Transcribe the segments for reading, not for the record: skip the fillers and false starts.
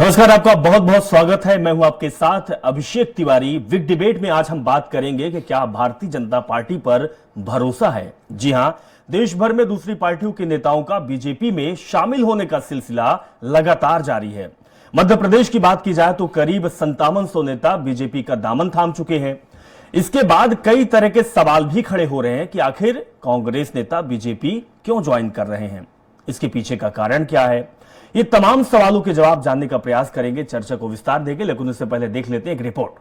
नमस्कार, आपका बहुत बहुत स्वागत है। मैं हूं आपके साथ अभिषेक तिवारी। विग डिबेट में आज हम बात करेंगे कि क्या भारतीय जनता पार्टी पर भरोसा है। जी हां, देश भर में दूसरी पार्टियों के नेताओं का बीजेपी में शामिल होने का सिलसिला लगातार जारी है। मध्य प्रदेश की बात की जाए तो करीब 5700 नेता बीजेपी का दामन थाम चुके हैं। इसके बाद कई तरह के सवाल भी खड़े हो रहे हैं कि आखिर कांग्रेस नेता बीजेपी क्यों ज्वाइन कर रहे हैं, इसके पीछे का कारण क्या है। ये तमाम सवालों के जवाब जानने का प्रयास करेंगे, चर्चा को विस्तार देंगे, लेकिन उससे पहले देख लेते हैं एक रिपोर्ट।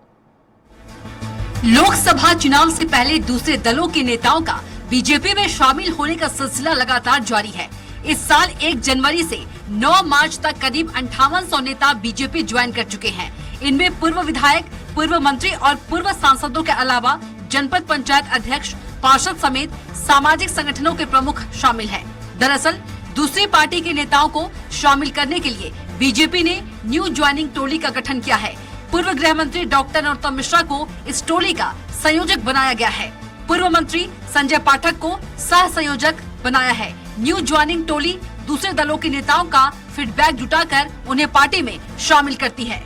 लोकसभा चुनाव से पहले दूसरे दलों के नेताओं का बीजेपी में शामिल होने का सिलसिला लगातार जारी है। इस साल 1 जनवरी से 9 मार्च तक करीब 5800 नेता बीजेपी ज्वाइन कर चुके हैं। इनमें पूर्व विधायक, पूर्व मंत्री और पूर्व सांसदों के अलावा जनपद पंचायत अध्यक्ष, पार्षद समेत सामाजिक संगठनों के प्रमुख शामिल हैं। दरअसल दूसरी पार्टी के नेताओं को शामिल करने के लिए बीजेपी ने न्यू ज्वाइनिंग टोली का गठन किया है। पूर्व गृह मंत्री डॉक्टर नरोत्तम मिश्रा को इस टोली का संयोजक बनाया गया है। पूर्व मंत्री संजय पाठक को सह संयोजक बनाया है। न्यू ज्वाइनिंग टोली दूसरे दलों के नेताओं का फीडबैक जुटाकर उन्हें पार्टी में शामिल करती है।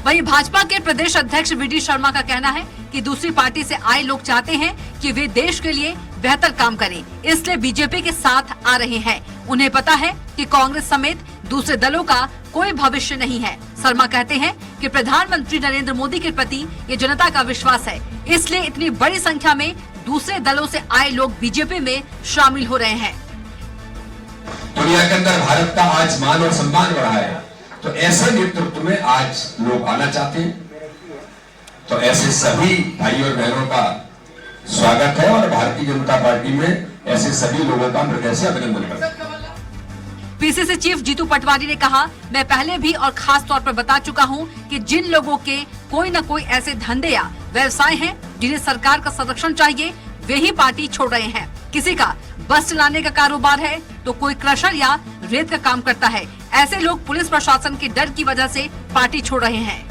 वहीं भाजपा के प्रदेश अध्यक्ष वी.डी. शर्मा का कहना है कि दूसरी पार्टी से आए लोग चाहते हैं कि वे देश के लिए बेहतर काम करें, इसलिए बीजेपी के साथ आ रहे हैं। उन्हें पता है कि कांग्रेस समेत दूसरे दलों का कोई भविष्य नहीं है। शर्मा कहते हैं कि प्रधानमंत्री नरेंद्र मोदी के प्रति ये जनता का विश्वास है, इसलिए इतनी बड़ी संख्या में दूसरे दलों से आए लोग बीजेपी में शामिल हो रहे हैं। दुनिया के अंदर भारत का आज मान और सम्मान बढ़ा है, तो ऐसे नेतृत्व में आज लोग आना चाहते हैं। तो ऐसे सभी भाई और बहनों का स्वागत है और भारतीय जनता पार्टी में ऐसे सभी लोगों का हृदय से अभिनंदन करता हूं। पीसीसी चीफ जीतू पटवारी ने कहा, मैं पहले भी और खास तौर पर बता चुका हूं कि जिन लोगों के कोई न कोई ऐसे धंधे या व्यवसाय हैं जिन्हें सरकार का संरक्षण चाहिए, वे ही पार्टी छोड़ रहे हैं। किसी का बस चलाने का कारोबार है तो कोई क्रशर या रेत का काम करता है। ऐसे लोग पुलिस प्रशासन के डर की वजह से पार्टी छोड़ रहे हैं।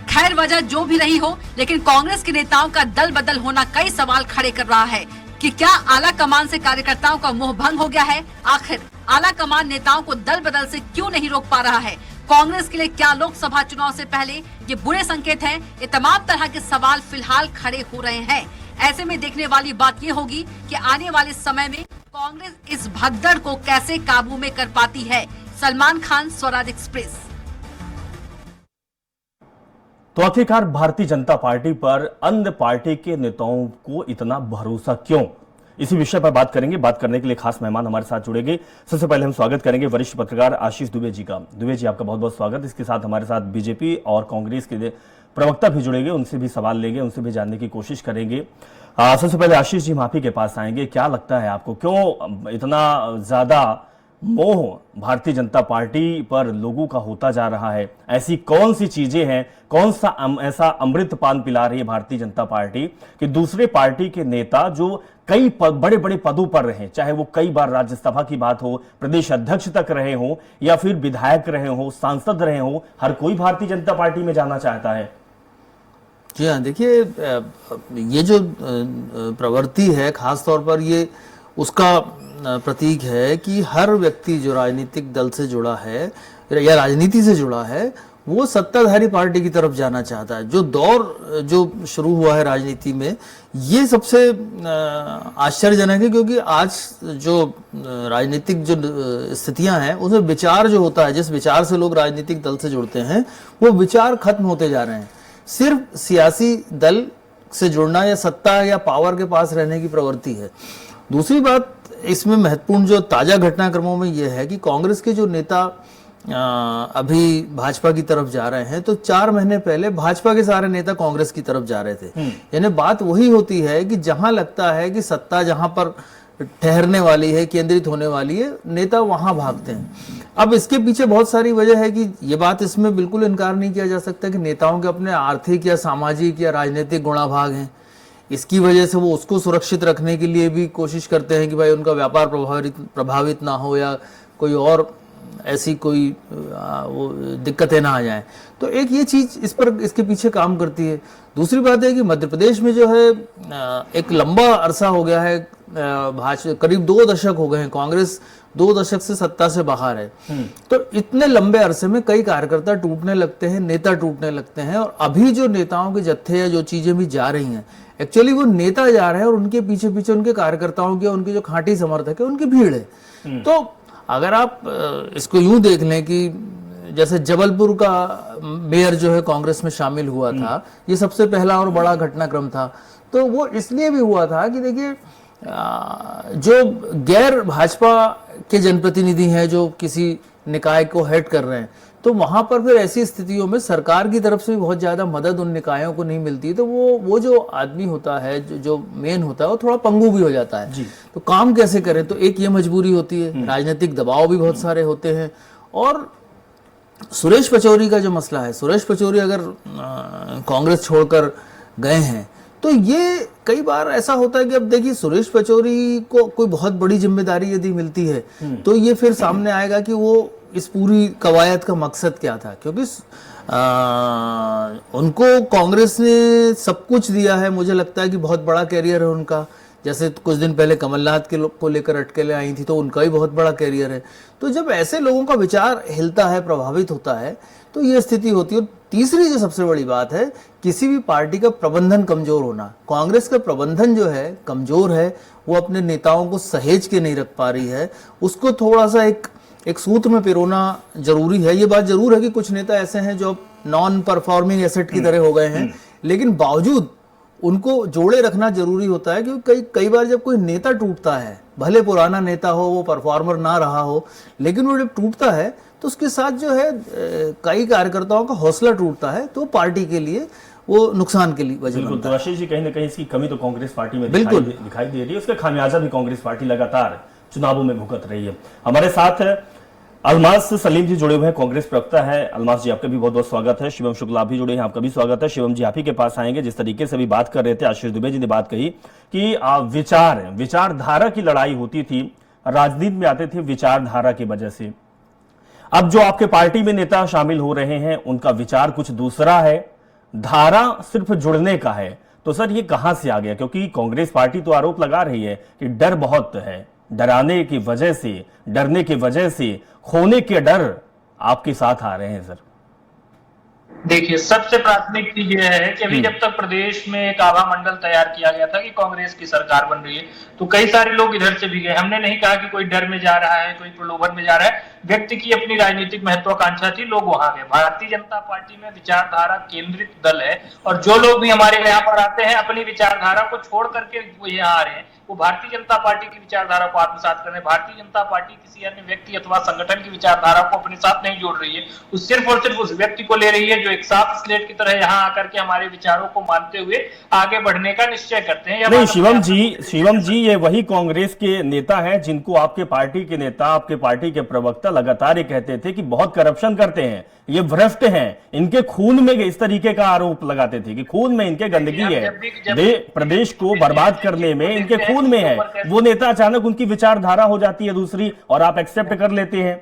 खैर, वजह जो भी रही हो, लेकिन कांग्रेस के नेताओं का दल बदल होना कई सवाल खड़े कर रहा है कि क्या आला कमान से कार्यकर्ताओं का मोह भंग हो गया है। आखिर आला कमान नेताओं को दल बदल से क्यों नहीं रोक पा रहा है। कांग्रेस के लिए क्या लोकसभा चुनाव से पहले ये बुरे संकेत हैं। ये तमाम तरह के सवाल फिलहाल खड़े हो रहे हैं। ऐसे में देखने वाली बात ये होगी कि आने वाले समय में कांग्रेस इस भगदड़ को कैसे काबू में कर पाती है। सलमान खान, स्वराज एक्सप्रेस। तो आखिरकार भारतीय जनता पार्टी पर अन्य पार्टी के नेताओं को इतना भरोसा क्यों, इसी विषय पर बात करेंगे। बात करने के लिए खास मेहमान हमारे साथ जुड़ेंगे। सबसे पहले हम स्वागत करेंगे वरिष्ठ पत्रकार आशीष दुबे जी का। दुबे जी, आपका बहुत बहुत स्वागत। इसके साथ हमारे साथ बीजेपी और कांग्रेस के प्रवक्ता भी जुड़ेंगे, उनसे भी सवाल लेंगे, उनसे भी जानने की कोशिश करेंगे। सबसे पहले आशीष जी, हम आप ही के पास आएंगे। क्या लगता है आपको, क्यों इतना ज्यादा मोह भारतीय जनता पार्टी पर लोगों का होता जा रहा है? ऐसी कौन सी चीजें हैं, कौन सा ऐसा अमृत पान पिला रही है भारतीय जनता पार्टी कि दूसरे पार्टी के नेता जो कई बड़े बड़े पदों पर रहे, चाहे वो कई बार राज्यसभा की बात हो, प्रदेश अध्यक्ष तक रहे हो या फिर विधायक रहे हो, सांसद रहे हो, हर कोई भारतीय जनता पार्टी में जाना चाहता है? जी हाँ, देखिए, ये जो प्रवृत्ति है खास तौर पर ये उसका प्रतीक है कि हर व्यक्ति जो राजनीतिक दल से जुड़ा है या राजनीति से जुड़ा है, वो सत्ताधारी पार्टी की तरफ जाना चाहता है। जो दौर जो शुरू हुआ है राजनीति में, ये सबसे आश्चर्यजनक है, क्योंकि आज जो राजनीतिक जो स्थितियां हैं उसमें विचार जो होता है, जिस विचार से लोग राजनीतिक दल से जुड़ते हैं, वो विचार खत्म होते जा रहे हैं। सिर्फ सियासी दल से जुड़ना या सत्ता या पावर के पास रहने की प्रवृत्ति है। दूसरी बात इसमें महत्वपूर्ण जो ताजा घटनाक्रमों में यह है कि कांग्रेस के जो नेता अभी भाजपा की तरफ जा रहे हैं, तो 4 महीने पहले भाजपा के सारे नेता कांग्रेस की तरफ जा रहे थे। यानी बात वही होती है कि जहां लगता है कि सत्ता जहां पर ठहरने वाली है, केंद्रित होने वाली है, नेता वहां भागते हैं। अब इसके पीछे बहुत सारी वजह है कि ये बात इसमें बिल्कुल इनकार नहीं किया जा सकता कि नेताओं के अपने आर्थिक या सामाजिक या राजनीतिक गुणाभाग हैं। इसकी वजह से वो उसको सुरक्षित रखने के लिए भी कोशिश करते हैं कि भाई उनका व्यापार प्रभावित ना हो या कोई और ऐसी कोई वो दिक्कतें ना आ जाएं। तो एक ये चीज इसके पीछे काम करती है। दूसरी बात है कि मध्य प्रदेश में जो है एक लंबा अरसा हो गया है भाजपा करीब 2 दशक हो गए हैं, कांग्रेस 2 दशक से सत्ता से बाहर है। तो इतने लंबे अरसे में कई कार्यकर्ता टूटने लगते हैं, नेता टूटने लगते हैं, और अभी जो नेताओं के जत्थे या जो चीजें भी जा रही हैं, एक्चुअली वो नेता जा रहे हैं और उनके पीछे पीछे उनके कार्यकर्ताओं की, उनके जो खांटी समर्थक है उनकी भीड़ है। तो अगर आप इसको यूं देख लें कि जैसे जबलपुर का मेयर जो है कांग्रेस में शामिल हुआ था, ये सबसे पहला और बड़ा घटनाक्रम था। तो वो इसलिए भी हुआ था कि देखिए जो गैर भाजपा के जनप्रतिनिधि हैं जो किसी निकाय को हेड कर रहे हैं, तो वहां पर फिर ऐसी स्थितियों में सरकार की तरफ से भी बहुत ज्यादा मदद उन निकायों को नहीं मिलती। तो वो जो आदमी होता है, जो मेन होता है, वो थोड़ा पंगु भी हो जाता है। तो काम कैसे करें, तो एक ये मजबूरी होती है, राजनीतिक दबाव भी बहुत सारे होते हैं। और सुरेश पचौरी का जो मसला है, सुरेश पचौरी अगर कांग्रेस छोड़कर गए हैं, तो ये कई बार ऐसा होता है कि अब देखिए सुरेश पचौरी को कोई बहुत बड़ी जिम्मेदारी यदि मिलती है, तो ये फिर सामने आएगा कि वो इस पूरी कवायद का मकसद क्या था। क्योंकि उनको कांग्रेस ने सब कुछ दिया है, मुझे लगता है कि बहुत बड़ा कैरियर है उनका। जैसे कुछ दिन पहले कमलनाथ को लेकर अटकलें आई थी, तो उनका भी बहुत बड़ा कैरियर है। तो जब ऐसे लोगों का विचार हिलता है, प्रभावित होता है, तो ये स्थिति होती है। तीसरी जो सबसे बड़ी बात है, किसी भी पार्टी का प्रबंधन कमजोर होना। कांग्रेस का प्रबंधन जो है कमजोर है, वो अपने नेताओं को सहेज के नहीं रख पा रही है। उसको थोड़ा सा एक सूत्र में पिरोना जरूरी है। ये बात जरूर है कि कुछ नेता ऐसे हैं जो नॉन परफॉर्मिंग एसेट की तरह हो गए हैं, लेकिन बावजूद उनको जोड़े रखना जरूरी होता है। क्योंकि कई बार जब कोई नेता टूटता है, भले पुराना नेता हो, वो परफॉर्मर ना रहा हो, लेकिन वो जब टूटता है तो उसके साथ जो है कई कार्यकर्ताओं का हौसला टूटता है, तो पार्टी के लिए वो नुकसान के लिए वजह बनता है। आशीष जी, कहीं ना कहीं इसकी कमी तो कांग्रेस पार्टी में दिखाई दे रही है। उसका खामियाजा भी कांग्रेस पार्टी लगातार चुनावों में भुगत रही है। हमारे साथ अलमास सलीम जी जुड़े हुए हैं, कांग्रेस प्रवक्ता है। अलमास जी, आपका भी बहुत बहुत स्वागत है। शिवम शुक्ला भी जुड़े हैं, आपका भी स्वागत है। शिवम जी, आप ही के पास आएंगे। जिस तरीके से भी बात कर रहे थे, आशीष दुबे जी ने बात कही कि विचारधारा की लड़ाई होती थी, राजनीति में आते थे विचारधारा की वजह से। अब जो आपके पार्टी में नेता शामिल हो रहे हैं, उनका विचार कुछ दूसरा है, धारा सिर्फ जुड़ने का है। तो सर, ये कहां से आ गया? क्योंकि कांग्रेस पार्टी तो आरोप लगा रही है कि डर बहुत है, डरने की वजह से खोने के डर आपके साथ आ रहे हैं। सर देखिए, सबसे प्राथमिक चीज यह है कि अभी जब तक प्रदेश में एक आभा मंडल तैयार किया गया था कि कांग्रेस की सरकार बन रही है, तो कई सारे लोग इधर से भी गए। हमने नहीं कहा कि कोई डर में जा रहा है, कोई प्रलोभन में जा रहा है। व्यक्ति की अपनी राजनीतिक महत्वाकांक्षा थी, लोग वहां गए। भारतीय जनता पार्टी में विचारधारा केंद्रित दल है, और जो लोग भी हमारे यहाँ पर आते हैं अपनी विचारधारा को छोड़ करके वो यहाँ आ रहे हैं, वो भारतीय जनता पार्टी की विचारधारा को आत्मसात कर रहे हैं। भारतीय जनता पार्टी किसी अन्य व्यक्ति अथवा संगठन की विचारधारा को अपने साथ नहीं जोड़ रही है, वो सिर्फ और सिर्फ उस व्यक्ति को ले रही है जो एक साफ स्लेट की तरह यहाँ आकर के हमारे विचारों को मानते हुए आगे बढ़ने का निश्चय करते हैं। नहीं, शिवम जी, ये वही कांग्रेस के नेता हैं जिनको आपके पार्टी के नेता, आपके पार्टी के प्रवक्ता लगातार ये कहते थे कि बहुत करप्शन करते हैं, ये भ्रष्ट हैं, इनके खून में, इस तरीके का आरोप लगाते थे कि खून में इनके गंदगी है, प्रदेश को बर्बाद करने में इनके खून में है। वो नेता अचानक उनकी विचारधारा हो जाती है दूसरी, और आप एक्सेप्ट कर लेते हैं।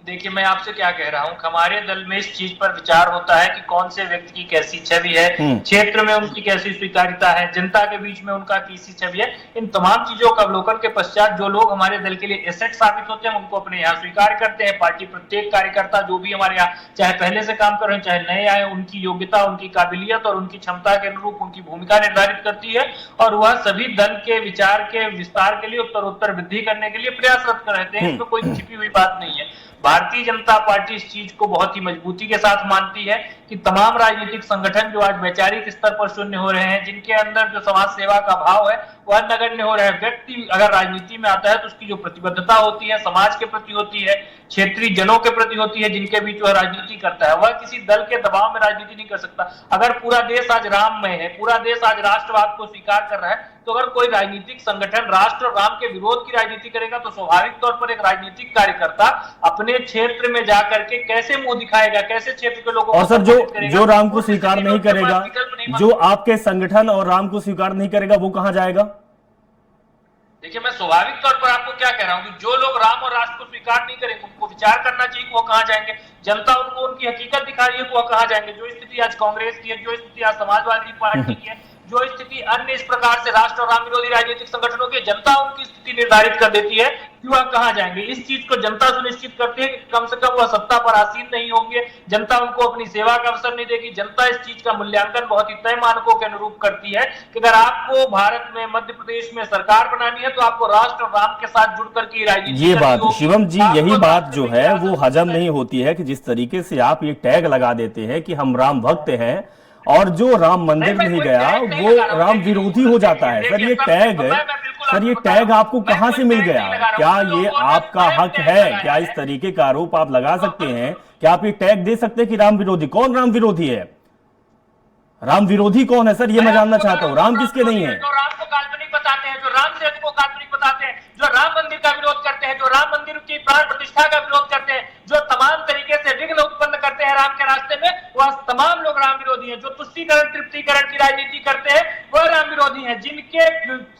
देखिए, मैं आपसे क्या कह रहा हूं, हमारे दल में इस चीज पर विचार होता है कि कौन से व्यक्ति की कैसी छवि है, क्षेत्र में उनकी कैसी स्वीकार्यता है, जनता के बीच में उनका कैसी छवि है। इन तमाम चीजों का अवलोकन के पश्चात जो लोग हमारे दल के लिए एसेट साबित होते हैं, उनको अपने यहाँ स्वीकार करते हैं। पार्टी प्रत्येक कार्यकर्ता जो भी हमारे यहाँ, चाहे पहले से काम कर रहे हैं चाहे नए आए, उनकी योग्यता, उनकी काबिलियत और उनकी क्षमता के अनुरूप उनकी भूमिका निर्धारित करती है, और वह सभी दल के विचार के विस्तार के लिए, उत्तरोत्तर वृद्धि करने के लिए प्रयासरत रहते हैं। इसमें कोई छिपी हुई बात नहीं है। भारतीय जनता पार्टी इस चीज को बहुत ही मजबूती के साथ मानती है कि तमाम राजनीतिक संगठन जो आज वैचारिक स्तर पर शून्य हो रहे हैं, जिनके अंदर जो समाज सेवा का भाव है वह नगण्य हो रहा है। व्यक्ति अगर राजनीति में आता है तो उसकी जो प्रतिबद्धता होती है समाज के प्रति होती है, क्षेत्रीय जनों के प्रति होती है, जिनके बीच वह राजनीति करता है, वह किसी दल के दबाव में राजनीति नहीं कर सकता। अगर पूरा देश आज राममय है, पूरा देश आज राष्ट्रवाद को स्वीकार कर रहा है, तो अगर कोई राजनीतिक संगठन राष्ट्र और राम के विरोध की राजनीति करेगा, तो स्वाभाविक तौर पर एक राजनीतिक कार्यकर्ता अपने क्षेत्र में जाकर के कैसे मुंह दिखाएगा, कैसे क्षेत्र के लोगों और सर जो राम को स्वीकार नहीं करेगा, जो आपके संगठन और राम को स्वीकार नहीं करेगा, वो कहां जाएगा? देखिए, मैं स्वाभाविक तौर पर आपको क्या कह रहा हूं कि जो लोग राम और राष्ट्र को स्वीकार नहीं करेंगे, उनको विचार करना चाहिए कि वो कहां जाएंगे। जनता उनको उनकी हकीकत दिखा रही है, वो कहां जाएंगे। जो स्थिति आज कांग्रेस की है, जो स्थिति आज समाजवादी पार्टी की है, जो स्थिति अन्य इस प्रकार से राष्ट्र और राम विरोधी राजनीतिक संगठनों की, जनता उनकी स्थिति निर्धारित कर देती है कि वह कहां जाएंगे। इस चीज को जनता सुनिश्चित करती है कि कम से कम वह सत्ता पर आसीन नहीं होंगे, जनता उनको अपनी सेवा का अवसर नहीं देगी। जनता इस चीज का मूल्यांकन बहुत ही तय मानकों के अनुरूप करती है कि अगर आपको भारत में, मध्य प्रदेश में सरकार बनानी है तो आपको राष्ट्र और राम के साथ जुड़ करके राजनीति ये करनी बात होगी। शिवम जी, आपको यही बात जो राष्ट्र है में वो हजम नहीं होती है कि जिस तरीके से आप ये टैग लगा देते हैं कि हम राम भक्त हैं और जो राम मंदिर मैं नहीं कोई गया टैग नहीं वो लगा रहा हूं, राम देखिए, विरोधी हो जाता है। सर ये टैग सर ये टैग आपको कहां से मिल गया? क्या ये आपका हक है? क्या इस तरीके का आरोप आप लगा सकते हैं? क्या आप ये टैग दे सकते हैं कि राम विरोधी? कौन राम विरोधी है? राम विरोधी कौन है सर, ये मैं जानना चाहता हूं। राम किसके नहीं है? जो राम को काल्पनिक बताते हैं, जो राम सेतु को काल्पनिक बताते हैं, जो राम मंदिर का विरोध करते हैं, जो राम मंदिर की प्राण प्रतिष्ठा का विरोध करते हैं, जो तमाम तरीके से विघ्न उत्पन्न करते हैं राम के रास्ते में, वह तमाम लोग राम विरोधी हैं। जो तुष्टीकरण तृप्तिकरण की राजनीति करते हैं वह राम विरोधी हैं। जिनके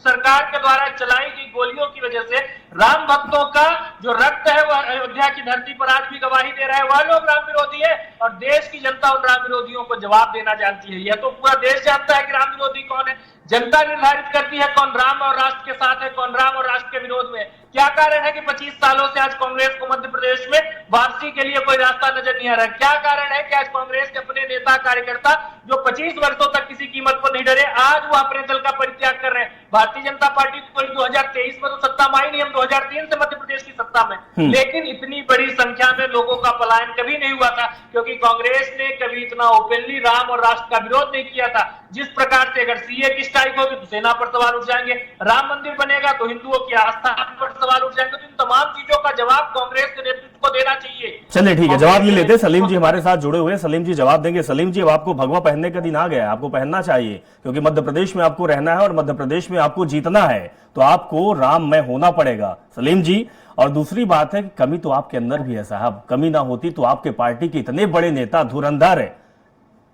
सरकार के द्वारा चलाई गई गोलियों की वजह से राम भक्तों का जो रक्त है वह अयोध्या की धरती पर आज भी गवाही दे रहा है, वह लोग राम विरोधी है। और देश की जनता उन राम विरोधियों को जवाब देना जानती है। यह तो पूरा देश जानता है कि राम विरोधी कौन है। जनता निर्धारित करती है कौन राम और राष्ट्र के साथ है, कौन राम और राष्ट्र के विरोध में। क्या कारण है कि 25 सालों से आज कांग्रेस को मध्य प्रदेश में वापसी के लिए कोई रास्ता नजर नहीं आ रहा? क्या कारण है कि आज कांग्रेस के अपने नेता कार्यकर्ता जो 25 वर्षों तक किसी कीमत पर नहीं डरे, आज वो अपने दल का परित्याग कर रहे हैं? भारतीय जनता पार्टी को 2023 में तो सत्ता में आई नहीं, हम 2003 से मध्य प्रदेश की सत्ता में, लेकिन इतनी बड़ी संख्या में लोगों का पलायन कभी नहीं हुआ था क्योंकि कांग्रेस ने कभी इतना ओपनली राम और राष्ट्र का विरोध नहीं किया था। जिस प्रकार से अगर सीए की स्ट्राइक होगी तो सेना पर सवाल उठ जाएंगे, राम मंदिर बनेगा तो हिंदुओं की आस्था पर सवाल उठ जाएंगे। तो इन तमाम चीजों का जवाब कांग्रेस के नेतृत्व को देना चाहिए। चलिए ठीक है, जवाब ले लेते हैं। सलीम जी हमारे साथ जुड़े हुए हैं, सलीम जी जवाब देंगे। सलीम जी, अब आपको भगवा पहनने का दिन आ गया है, आपको पहनना चाहिए क्योंकि मध्य प्रदेश में आपको रहना है और मध्य प्रदेश में आपको जीतना है, तो आपको राममय होना पड़ेगा सलीम जी। और दूसरी बात है कि कमी तो आपके अंदर भी है साहब, कमी ना होती तो आपके पार्टी के इतने बड़े नेता धुरंधर है,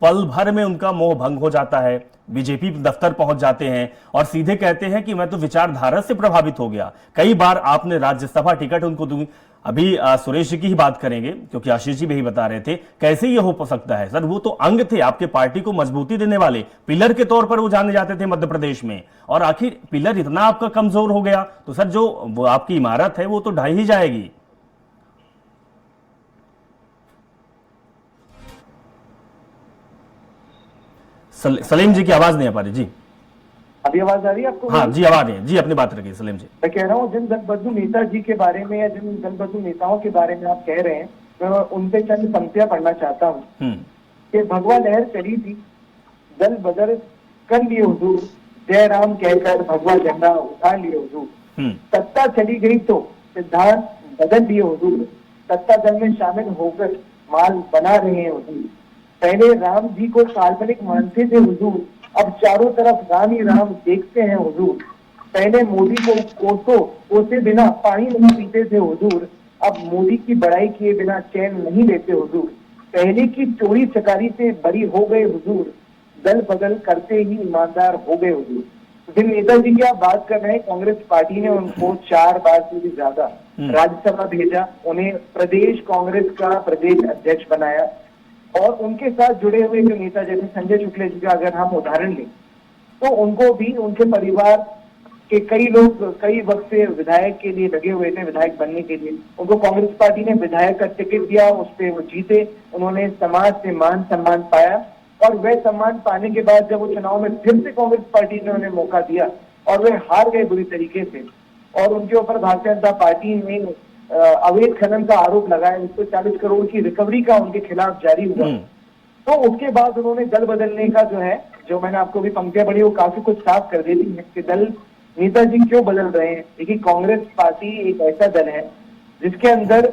पल भर में उनका मोह भंग हो जाता है, बीजेपी दफ्तर पहुंच जाते हैं और सीधे कहते हैं कि मैं तो विचारधारा से प्रभावित हो गया। कई बार आपने राज्यसभा टिकट उनको दी। अभी सुरेश जी की ही बात करेंगे क्योंकि आशीष जी भी बात कर रहे थे, कैसे ये हो सकता है सर? वो तो अंग थे आपके पार्टी को मजबूती देने वाले, पिलर के तौर पर वो जाने जाते थे मध्य प्रदेश में, और आखिर पिलर इतना आपका कमजोर हो गया तो सर जो वो आपकी इमारत है वो तो ढह ही जाएगी। सलीम जी की आवाज नहीं आ पा रही जी। अभी आवाज आ रही है आपको? हाँ जी, आवाज है जी, अपनी बात रखिए सलीम जी। मैं कह रहा हूँ जिन दलबद्ध नेता जी के बारे में या जिन दलबद्ध नेताओं के बारे में आप कह रहे हैं, मैं उनपे चंद पंक्तियां पढ़ना चाहता हूँ कि भगवा लहर चली थी, दल बदल कर लिए हुजूर, जय राम कहकर भगवा झंडा उठा लिए हुजूर। सत्ता चली गई तो सिद्धांत बदल लिए हुजूर, सत्ता दल में शामिल होकर माल बना रहे हैं हुजूर। पहले राम जी को काल्पनिक मानते थे हुजूर, अब चारों तरफ राम ही राम देखते हैं हुजूर। पहले मोदी को कोसे बिना पानी नहीं पीते थे हुजूर, अब मोदी की बड़ाई किए बिना चैन नहीं लेते हुजूर। पहले की चोरी चकारी से बरी हो गए हुजूर, दल बदल करते ही ईमानदार हो गए हुजूर। जिन नेताजी की आप बात कर रहे हैं, कांग्रेस पार्टी ने उनको 4 बार से भी ज्यादा राज्यसभा भेजा, उन्हें प्रदेश कांग्रेस का प्रदेश अध्यक्ष बनाया और उनके साथ जुड़े हुए जो नेता जैसे संजय शुक्ला जी का अगर हम उदाहरण लें तो उनको भी उनके परिवार के कई लोग कई वक्त से विधायक के लिए लगे हुए थे, विधायक बनने के लिए। उनको कांग्रेस पार्टी ने विधायक का टिकट दिया, उस पर वो जीते, उन्होंने समाज से मान सम्मान पाया और वह सम्मान पाने के बाद जब वो चुनाव में फिर से कांग्रेस पार्टी ने उन्हें मौका दिया और वे हार गए बुरी तरीके से और उनके ऊपर भारतीय जनता पार्टी ने अवैध खनन का आरोप लगाया, 140 करोड़ की रिकवरी का उनके खिलाफ जारी हुआ। तो उसके बाद उन्होंने दल बदलने का जो मैंने आपको भी पंक्तियां पढ़ी वो काफी कुछ साफ कर देती है कि दल नेताजी क्यों बदल रहे हैं। देखिए, कांग्रेस पार्टी एक ऐसा दल है जिसके अंदर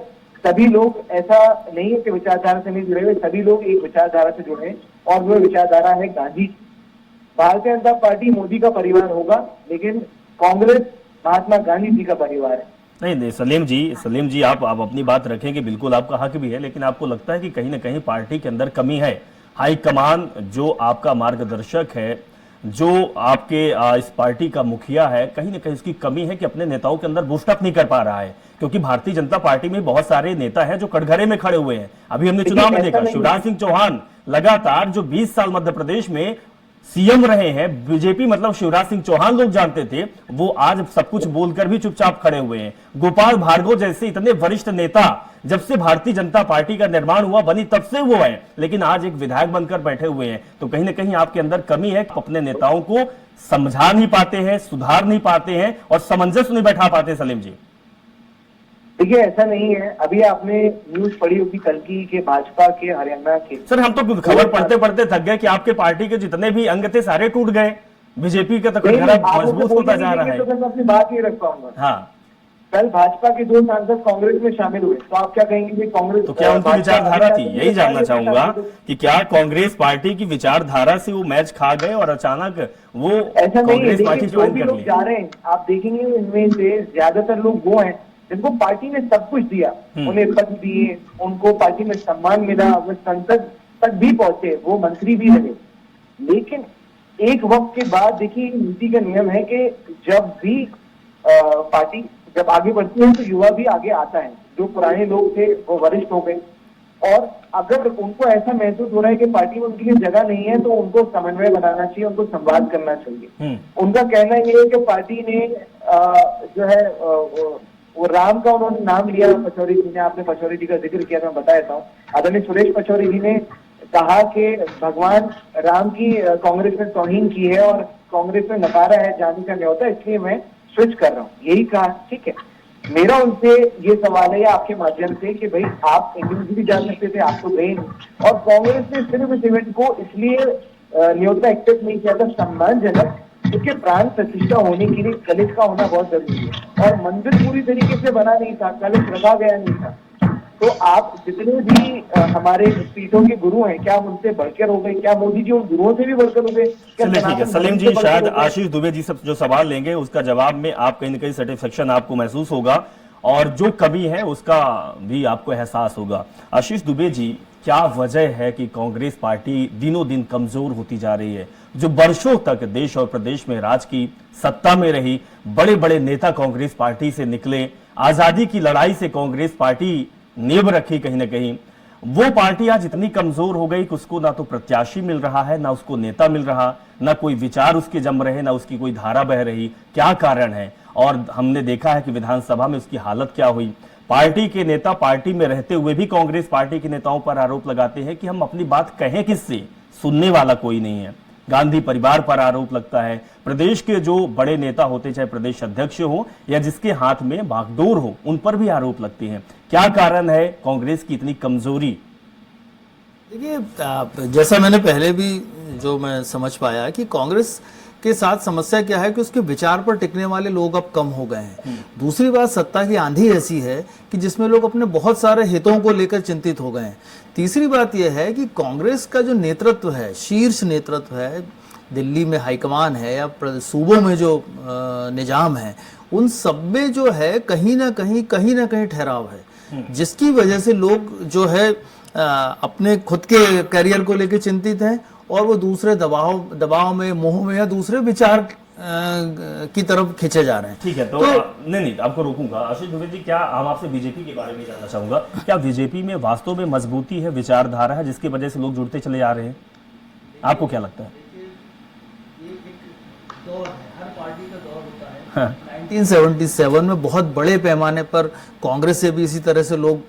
सभी लोग, ऐसा नहीं है कि विचारधारा से नहीं जुड़े हुए, सभी लोग एक विचारधारा से जुड़े हैं और वो विचारधारा है गांधी। भारतीय जनता पार्टी मोदी का परिवार होगा लेकिन कांग्रेस महात्मा गांधी जी का परिवार है। नहीं सलीम जी आप अपनी बात रखेंगे, बिल्कुल आपका हक भी है, लेकिन आपको लगता है कि कहीं ना कहीं पार्टी के अंदर कमी है? हाईकमान जो आपका मार्गदर्शक है, जो आपके इस पार्टी का मुखिया है, कहीं ना कहीं उसकी कमी है कि अपने नेताओं के अंदर बूस्टअप नहीं कर पा रहा है, क्योंकि भारतीय जनता पार्टी में बहुत सारे नेता हैं जो कटघरे में खड़े हुए हैं। अभी हमने चुनाव में देखा शिवराज सिंह चौहान लगातार जो 20 साल मध्य प्रदेश में सीएम रहे हैं, बीजेपी मतलब शिवराज सिंह चौहान लोग जानते थे, वो आज सब कुछ बोलकर भी चुपचाप खड़े हुए हैं। गोपाल भार्गव जैसे इतने वरिष्ठ नेता जब से भारतीय जनता पार्टी का निर्माण हुआ बनी तब से वो है, लेकिन आज एक विधायक बनकर बैठे हुए हैं। तो कहीं ना कहीं आपके अंदर कमी है, अपने नेताओं को समझा नहीं पाते हैं, सुधार नहीं पाते हैं और सामंजस्य नहीं बैठा पाते। सलीम जी देखिए, ऐसा नहीं है। अभी आपने न्यूज पढ़ी होगी कल की के भाजपा के हरियाणा के। सर, हम तो खबर पढ़ते पढ़ते थक गए कि आपके पार्टी के जितने भी अंग थे सारे टूट गए, बीजेपी का तो कटघरा मजबूत होता जा रहा है। तो मैं अपनी बात नहीं रख पाऊंगा। हाँ, कल भाजपा के 2 सांसद कांग्रेस में शामिल हुए, तो आप क्या कहेंगे कि कांग्रेस तो क्या उनकी विचारधारा थी? यही जानना चाहूंगा कि क्या कांग्रेस पार्टी की विचारधारा से वो मैच खा गए और अचानक वो ऐसा नहीं है। कांग्रेस पार्टी जो ज्वाइन भी कर लोग ली? जा रहे हैं, आप देखेंगे इनमें से ज्यादातर लोग वो हैं जिनको पार्टी ने सब कुछ दिया, उन्हें पद दिए, उनको पार्टी में सम्मान मिला, वो संसद तक भी पहुंचे, वो मंत्री भी रहे। लेकिन एक वक्त के बाद देखिए, नीति का नियम है कि जब भी पार्टी जब आगे बढ़ती है तो युवा भी आगे आता है। जो पुराने लोग थे वो वरिष्ठ हो गए, और अगर उनको ऐसा महसूस हो रहा है कि पार्टी में उनके लिए जगह नहीं है तो उनको समन्वय बनाना चाहिए, उनको संवाद करना चाहिए। उनका कहना ये है कि पार्टी ने जो है वो राम का उन्होंने नाम लिया, पचौरी जी ने, आपने पचौरी जी का जिक्र किया, मैं बता देता हूँ। आदरणीय सुरेश पचौरी जी ने कहा कि भगवान राम की कांग्रेस में तौहीन की है और कांग्रेस में नकारा है जाने का न्योता, इसलिए मैं स्विच कर रहा हूँ, यही कहा। ठीक है, मेरा उनसे ये सवाल है आपके माध्यम से कि भाई आप इंडिविजुअली भी जा सकते थे, आप तो गए नहीं। और कांग्रेस ने सिर्फ इस इवेंट को इसलिए न्योता एक्सेप्ट नहीं किया था सम्मानजनक, क्योंकि प्राण प्रतिष्ठा होने के लिए कलश का होना बहुत जरूरी है, और मंदिर पूरी तरीके से बना नहीं था, कलश रखा गया नहीं था। तो आप जितने भी हमारे पीठों के गुरु हैं, क्या उनसे बढ़कर हो गए? क्या मोदी जी उन गुरुओं से भी बढ़कर हो गए? चलिए ठीक है सलीम जी, शायद आशीष दुबे जी सब जो सवाल लेंगे उसका जवाब में आप कहीं ना कहीं सेटिस्फेक्शन आपको महसूस होगा और जो कमी है उसका भी आपको एहसास होगा। आशीष दुबे जी, क्या वजह है कि कांग्रेस पार्टी दिनों दिन कमजोर होती जा रही है? जो वर्षों तक देश और प्रदेश में राज की सत्ता में रही, बड़े बड़े नेता कांग्रेस पार्टी से निकले, आजादी की लड़ाई से कांग्रेस पार्टी नींव रखी, कहीं ना कहीं वो पार्टी आज इतनी कमजोर हो गई कि उसको ना तो प्रत्याशी मिल रहा है, ना उसको नेता मिल रहा, ना कोई विचार उसके जम रहे, ना उसकी कोई धारा बह रही। क्या कारण है? और हमने देखा है कि विधानसभा में उसकी हालत क्या हुई। पार्टी के नेता पार्टी में रहते हुए भी कांग्रेस पार्टी के नेताओं पर आरोप लगाते हैं कि हम अपनी बात कहें किससे, सुनने वाला कोई नहीं है। गांधी परिवार पर आरोप लगता है, प्रदेश के जो बड़े नेता होते, चाहे प्रदेश अध्यक्ष हो या जिसके हाथ में बागडोर हो, उन पर भी आरोप लगते हैं। क्या कारण है कांग्रेस की इतनी कमजोरी? देखिए, जैसा मैंने पहले भी जो मैं समझ पाया कि कांग्रेस के साथ समस्या क्या है कि उसके विचार पर टिकने वाले लोग अब कम हो गए हैं। दूसरी बात, सत्ता की आंधी ऐसी है कि जिसमें लोग अपने बहुत सारे हितों को लेकर चिंतित हो गए हैं। तीसरी बात यह है कि कांग्रेस का जो नेतृत्व है, शीर्ष नेतृत्व है, दिल्ली में हाईकमान है या सूबों में जो निजाम है, उन सब में जो है कहीं ना कहीं ठहराव है, जिसकी वजह से लोग जो है अपने खुद के करियर को लेकर चिंतित हैं और वो दूसरे दबाव में, मोह में या दूसरे विचार की तरफ खींचे जा रहे हैं। ठीक है, तो नहीं आपको रोकूंगा। आशीष दुबे जी, क्या हम आपसे बीजेपी के बारे में जानना चाहूंगा, क्या बीजेपी में वास्तव में मजबूती है, विचारधारा है, जिसकी वजह से लोग जुड़ते चले जा रहे हैं? आपको क्या लगता है? हर पार्टी का दौर होता है। 1977 में बहुत बड़े पैमाने पर कांग्रेस से भी इसी तरह से लोग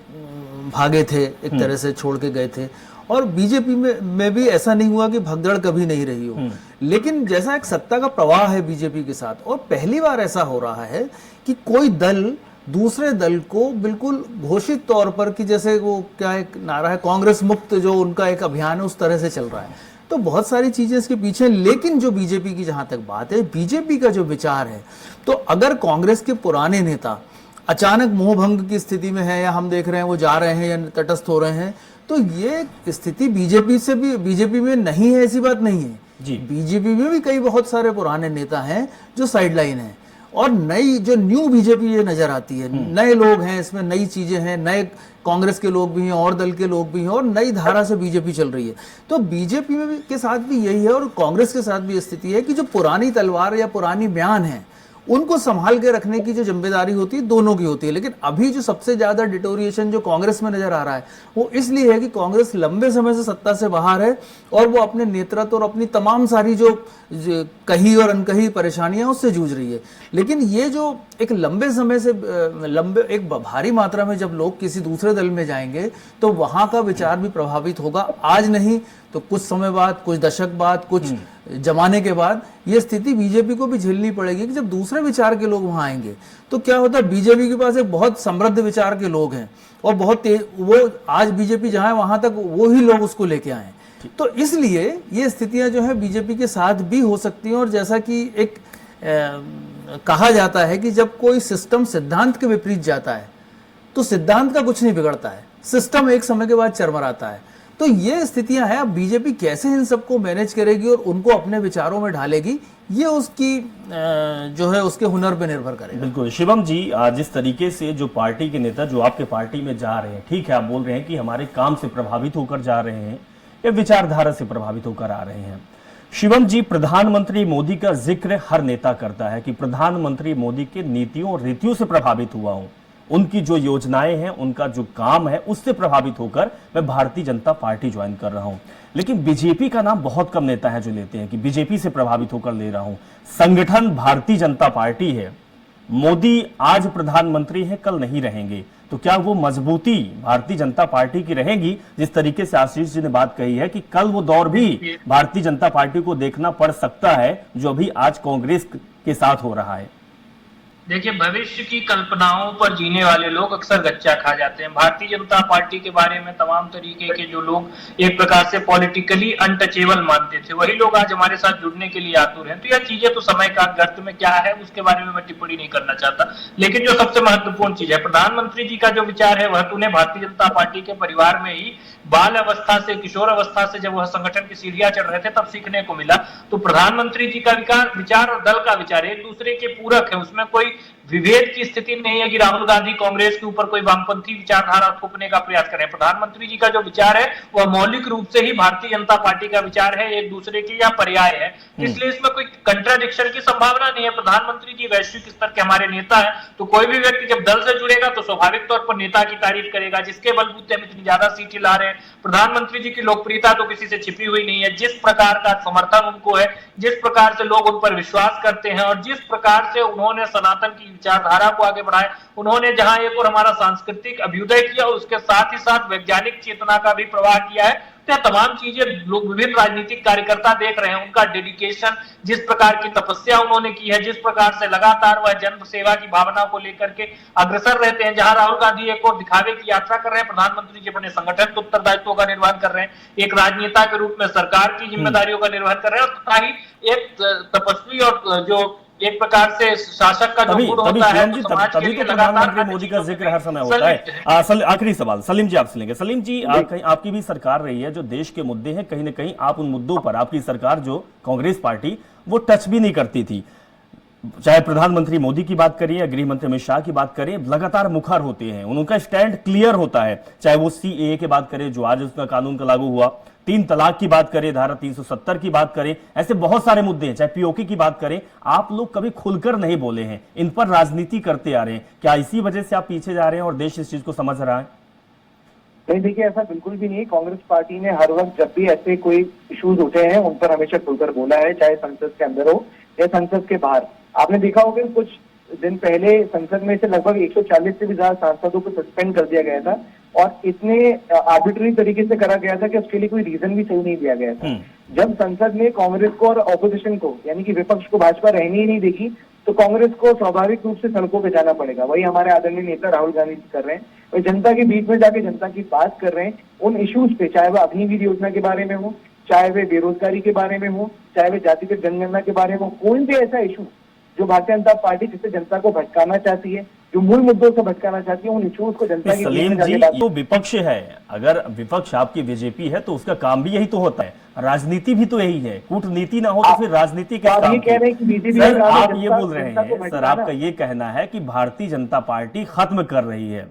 भागे थे, एक तरह से छोड़ के गए थे, और बीजेपी में भी ऐसा नहीं हुआ कि भगदड़ कभी नहीं रही हो। लेकिन जैसा एक सत्ता का प्रवाह है बीजेपी के साथ, और पहली बार ऐसा हो रहा है कि कोई दल दूसरे दल को बिल्कुल घोषित तौर पर, कि जैसे वो क्या एक नारा है कांग्रेस मुक्त, जो उनका एक अभियान है, उस तरह से चल रहा है। तो बहुत सारी चीजें इसके पीछे, लेकिन जो बीजेपी की जहां तक बात है, बीजेपी का जो विचार है, तो अगर कांग्रेस के पुराने नेता अचानक मोहभंग की स्थिति में है, या हम देख रहे हैं वो जा रहे हैं या तटस्थ हो रहे हैं, तो ये स्थिति बीजेपी में नहीं है, ऐसी बात नहीं है जी। बीजेपी में भी कई बहुत सारे पुराने नेता हैं जो साइडलाइन हैं, और नई जो न्यू बीजेपी ये नजर आती है, नए लोग हैं इसमें, नई चीजें हैं, नए कांग्रेस के लोग भी हैं और दल के लोग भी हैं, और नई धारा से बीजेपी चल रही है। तो बीजेपी में के साथ भी यही है और कांग्रेस के साथ भी स्थिति है कि जो पुरानी तलवार या पुरानी बयान है उनको संभाल के रखने की जो जिम्मेदारी होती है दोनों की होती है। लेकिन अभी जो सबसे ज्यादा डिटोरिएशन जो कांग्रेस में नजर आ रहा है वो इसलिए है कि कांग्रेस लंबे समय से सत्ता से बाहर है और वो अपने नेतृत्व और अपनी तमाम सारी जो कही और अनकही परेशानियां उससे जूझ रही है। लेकिन ये जो एक लंबे समय से एक भारी मात्रा में जब लोग किसी दूसरे दल में जाएंगे तो वहां का विचार भी प्रभावित होगा। आज नहीं तो कुछ समय बाद, कुछ दशक बाद, कुछ जमाने के बाद ये स्थिति बीजेपी को भी झेलनी पड़ेगी कि जब दूसरे विचार के लोग वहां आएंगे तो क्या होता है। बीजेपी के पास एक बहुत समृद्ध विचार के लोग हैं और बहुत वो आज बीजेपी जहां है वहां तक वो ही लोग उसको लेके आए। तो इसलिए ये स्थितियां जो है बीजेपी के साथ भी हो सकती हैं। और जैसा कि एक कहा जाता है कि जब कोई सिस्टम सिद्धांत के विपरीत जाता है तो सिद्धांत का कुछ नहीं बिगड़ता है, सिस्टम एक समय के बाद चरमराता है। तो ये स्थितियां हैं। अब बीजेपी कैसे इन सबको मैनेज करेगी और उनको अपने विचारों में ढालेगी ये उसकी जो है उसके हुनर पे निर्भर करेगा। बिल्कुल शिवम जी, जिस तरीके से जो पार्टी के नेता जो आपके पार्टी में जा रहे हैं, ठीक है, आप बोल रहे हैं कि हमारे काम से प्रभावित होकर जा रहे हैं या विचारधारा से प्रभावित होकर आ रहे हैं। शिवम जी, प्रधानमंत्री मोदी का जिक्र हर नेता करता है कि प्रधानमंत्री मोदी के नीतियों और रीतियों से प्रभावित हुआ हूं, उनकी जो योजनाएं हैं, उनका जो काम है उससे प्रभावित होकर मैं भारतीय जनता पार्टी ज्वाइन कर रहा हूं। लेकिन बीजेपी का नाम बहुत कम नेता है जो लेते हैं कि बीजेपी से प्रभावित होकर ले रहा हूं। संगठन भारतीय जनता पार्टी है, मोदी आज प्रधानमंत्री हैं, कल नहीं रहेंगे, तो क्या वो मजबूती भारतीय जनता पार्टी की रहेगी? जिस तरीके से आशीष जी ने बात कही है कि कल वो दौर भी भारतीय जनता पार्टी को देखना पड़ सकता है जो अभी आज कांग्रेस के साथ हो रहा है। देखिए, भविष्य की कल्पनाओं पर जीने वाले लोग अक्सर गच्चा खा जाते हैं। भारतीय जनता पार्टी के बारे में तमाम तरीके के जो लोग एक प्रकार से पॉलिटिकली अनटचेबल मानते थे वही लोग आज हमारे साथ जुड़ने के लिए आतुर हैं। तो यह चीजें तो समय का गर्त में क्या है उसके बारे में मैं टिप्पणी नहीं करना चाहता। लेकिन जो सबसे महत्वपूर्ण चीज है, प्रधानमंत्री जी का जो विचार है वह तो उन्हें भारतीय जनता पार्टी के परिवार में ही बाल अवस्था से, किशोर अवस्था से जब वह संगठन की सीढ़ियां चढ़ रहे थे तब सीखने को मिला। तो प्रधानमंत्री जी का विचार और दल का विचार एक दूसरे के पूरक है, उसमें कोई विभेद की स्थिति नहीं है कि राहुल गांधी कांग्रेस के ऊपर कोई वामपंथी विचारधारा थोपने का प्रयास करें। प्रधानमंत्री जी का जो विचार है वह मौलिक रूप से ही भारतीय जनता पार्टी का विचार है, एक दूसरे के या पर्याय है, इसलिए इसमें कोई कंट्राडिक्शन की संभावना नहीं है। प्रधानमंत्री जी वैश्विक स्तर के हमारे नेता है, तो कोई भी व्यक्ति जब दल से जुड़ेगा तो स्वाभाविक तौर पर नेता की तारीफ करेगा जिसके बलबूते हम इतनी ज्यादा सीटें ला रहे हैं। प्रधानमंत्री जी की लोकप्रियता तो किसी से छिपी हुई नहीं है। जिस प्रकार का समर्थन उनको है, जिस प्रकार से लोग उन पर विश्वास करते हैं और जिस प्रकार से उन्होंने सनातन की विचारधारा को आगे बढ़ाया, उन्होंने जहां एक और हमारा सांस्कृतिक अभ्युदय किया उसके साथ ही साथ वैज्ञानिक चेतना का भी प्रवाह किया है। तो तमाम चीजें लोग, विभिन्न राजनीतिक कार्यकर्ता देख रहे हैं। उनका डेडिकेशन, जिस प्रकार की तपस्या उन्होंने की है, जिस प्रकार से लगातार वह जन सेवा की भावना को लेकर के अग्रसर रहते हैं। जहां राहुल गांधी एक और दिखावे की यात्रा कर रहे हैं, प्रधानमंत्री जी अपने संगठन के उत्तरदायित्वों का निर्वहन कर रहे हैं, एक राजनेता के रूप में सरकार की जिम्मेदारियों का निर्वहन कर रहे हैं और तथा ही एक तपस्वी और जो एक प्रकार से शासक का जो गुण होता है तो समाज के लिए प्रधानमंत्री मोदी का जिक्र हर समय होता है। आखिरी सवाल सलीम जी आपसे लेंगे। सलीम जी, आपकी भी सरकार रही है, जो देश के मुद्दे हैं कहीं ना कहीं आप उन मुद्दों पर, आपकी सरकार जो कांग्रेस पार्टी वो टच भी नहीं करती थी। चाहे प्रधानमंत्री मोदी की बात करें या गृह मंत्री अमित शाह की बात करें, लगातार मुखर होते हैं, उनका स्टैंड क्लियर होता है। चाहे वो सीएए की बात करें जो आज उसका कानून का लागू हुआ, 3 तलाक की बात करें, धारा 370 की बात करें, ऐसे बहुत सारे मुद्दे हैं, चाहे पीओके की बात करें, आप लोग कभी खुलकर नहीं बोले हैं, इन पर राजनीति करते आ रहे हैं। क्या इसी वजह से आप पीछे जा रहे हैं और देश इस चीज को समझ रहा है? नहीं, देखिए ऐसा बिल्कुल भी नहीं। कांग्रेस पार्टी ने हर वक्त जब भी ऐसे कोई इश्यूज उठे हैं उन पर हमेशा खुलकर बोला है, चाहे संसद के अंदर हो या संसद के बाहर। आपने देखा होगा कुछ दिन पहले संसद में से लगभग 140 से भी ज्यादा सांसदों को सस्पेंड कर दिया गया था और इतने आर्बिट्ररी तरीके से करा गया था कि उसके लिए कोई रीजन भी सही नहीं दिया गया था। जब संसद में कांग्रेस को और ऑपोजिशन को, यानी कि विपक्ष को, भाजपा रहनी ही नहीं देखी तो कांग्रेस को स्वाभाविक रूप से सड़कों पे जाना पड़ेगा। वही हमारे आदरणीय नेता राहुल गांधी कर रहे हैं, वही जनता के बीच में जाके जनता की बात कर रहे हैं उन इश्यूज पे, चाहे वह अग्निवीर योजना के बारे में हो, चाहे वे बेरोजगारी के बारे में हो, चाहे वे जातिगत जनगणना के बारे में हो। कोई भी ऐसा इशू जो भारतीय जनता पार्टी जिससे जनता को भटकाना चाहती है, जो मूल मुद्दों से भटकाना चाहती है, उन इश्यूज को जनता की सलीम जी, तो विपक्ष है, अगर विपक्ष आपकी बीजेपी है तो उसका काम भी यही तो होता है, राजनीति भी तो यही है। कूटनीति ना हो तो फिर राजनीति किस काम की? सर, आप ये बोल रहे हैं, सर आपका ये कहना है कि भारतीय जनता पार्टी खत्म कर रही है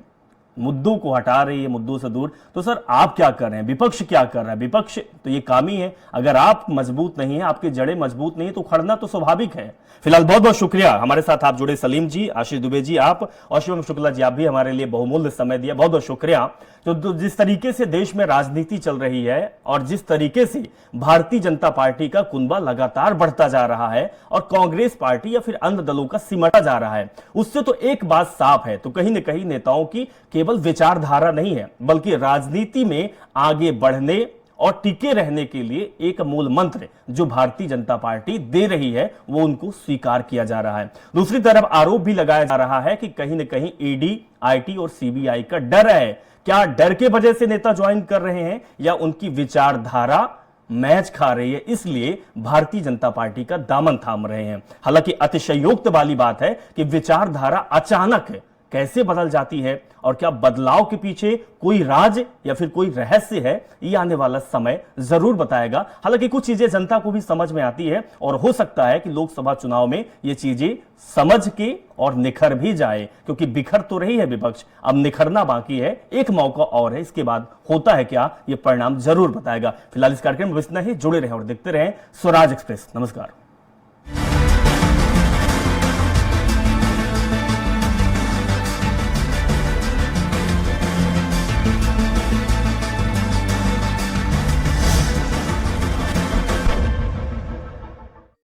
मुद्दों को हटा रही है मुद्दों से दूर, तो सर आप क्या कर रहे हैं, विपक्ष क्या कर रहा है? विपक्ष तो ये काम ही है, अगर आप मजबूत नहीं है, आपकी जड़ें मजबूत नहीं है, तो उखड़ना तो स्वाभाविक है। फिलहाल बहुत बहुत शुक्रिया हमारे साथ आप जुड़े, सलीम जी, आशीष दुबे जी आप, और शिवम शुक्ला जी, आप भी हमारे लिए बहुमूल्य समय दिया, बहुत बहुत शुक्रिया। तो जिस तरीके से देश में राजनीति चल रही है और जिस तरीके से भारतीय जनता पार्टी का कुनबा लगातार बढ़ता जा रहा है और कांग्रेस पार्टी या फिर अन्य दलों का सिमटा जा रहा है, उससे तो एक बात साफ है, तो कहीं न कहीं नेताओं की केवल विचारधारा नहीं है, बल्कि राजनीति में आगे बढ़ने और टिके रहने के लिए एक मूल मंत्र जो भारतीय जनता पार्टी दे रही है वो उनको स्वीकार किया जा रहा है। दूसरी तरफ आरोप भी लगाया जा रहा है कि कहीं न कहीं ईडी, आईटी और सीबीआई का डर है। क्या डर के वजह से नेता ज्वाइन कर रहे हैं या उनकी विचारधारा मैच खा रही है, इसलिए भारतीय जनता पार्टी का दामन थाम रहे हैं? हालांकि अतिशयोक्त वाली बात है कि विचारधारा अचानक कैसे बदल जाती है और क्या बदलाव के पीछे कोई राज या फिर कोई रहस्य है, ये आने वाला समय जरूर बताएगा। हालांकि कुछ चीजें जनता को भी समझ में आती है और हो सकता है कि लोकसभा चुनाव में ये चीजें समझ के और निखर भी जाए, क्योंकि बिखर तो रही है विपक्ष, अब निखरना बाकी है, एक मौका और है, इसके बाद होता है क्या ये परिणाम जरूर बताएगा। फिलहाल इस कार्यक्रम में इतना ही, जुड़े रहे और देखते रहे स्वराज एक्सप्रेस। नमस्कार।